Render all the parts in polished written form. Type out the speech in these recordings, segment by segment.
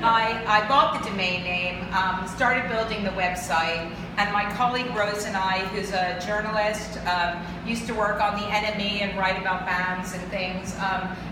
I bought the domain name, started building the website, and my colleague Rose and I, who's a journalist, used to work on the NME and write about bands and things,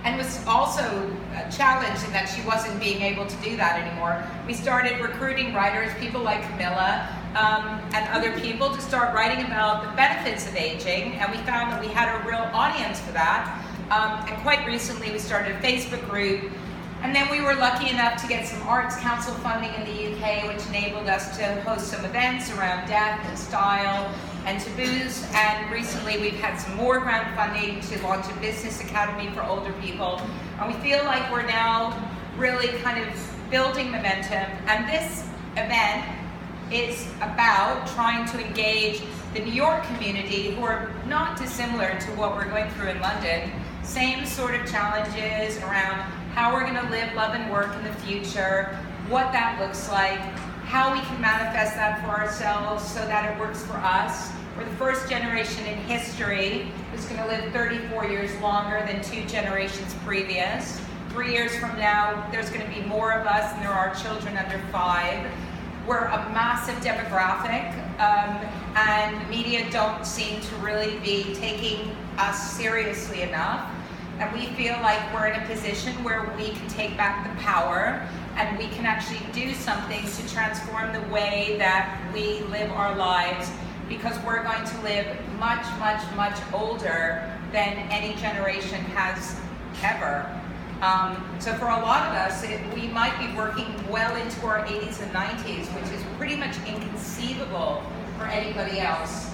and was also challenged in that she wasn't being able to do that anymore. We started recruiting writers, people like Camilla, and other people to start writing about the benefits of aging, and we found that we had a real audience for that. And quite recently we started a Facebook group, and then we were lucky enough to get some Arts Council funding in the UK, which enabled us to host some events around death and style and taboos, and recently we've had some more grant funding to launch a business academy for older people, and we feel like we're now really kind of building momentum, and this event is about trying to engage the New York community, who are not dissimilar to what we're going through in London. Same sort of challenges around how we're going to live, love, and work in the future, what that looks like, how we can manifest that for ourselves so that it works for us. We're the first generation in history who's going to live 34 years longer than 2 generations previous. 3 years from now, there's going to be more of us than there are children under 5. We're a massive demographic, and media don't seem to really be taking us seriously enough. And we feel like we're in a position where we can take back the power and we can actually do something to transform the way that we live our lives, because we're going to live much, much, much older than any generation has ever. So for a lot of us, we might be working well into our 80s and 90s, which is pretty much inconceivable for anybody else.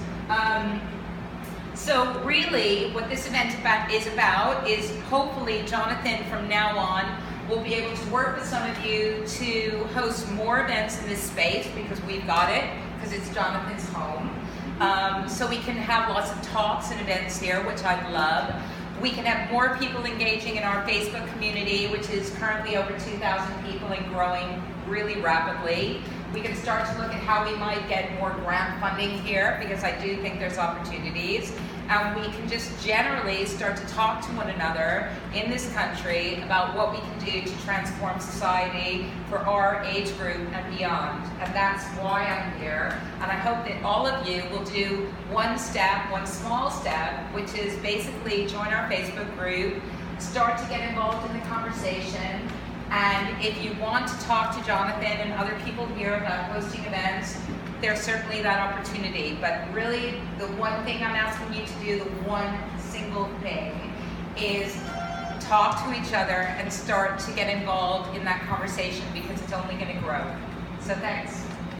So really, what this event is about is hopefully Jonathan from now on will be able to work with some of you to host more events in this space, because we've got it, because it's Jonathan's home. So we can have lots of talks and events here, which I'd love. We can have more people engaging in our Facebook community, which is currently over 2,000 people and growing really rapidly. We can start to look at how we might get more grant funding here, because I do think there's opportunities. And we can just generally start to talk to one another in this country about what we can do to transform society for our age group and beyond. And that's why I'm here. And I hope that all of you will do one step, one small step, which is basically join our Facebook group, start to get involved in the conversation. And if you want to talk to Jonathan and other people here about hosting events, there's certainly that opportunity. But really, the one thing I'm asking you to do, the one single thing, is talk to each other and start to get involved in that conversation, because it's only going to grow. So thanks.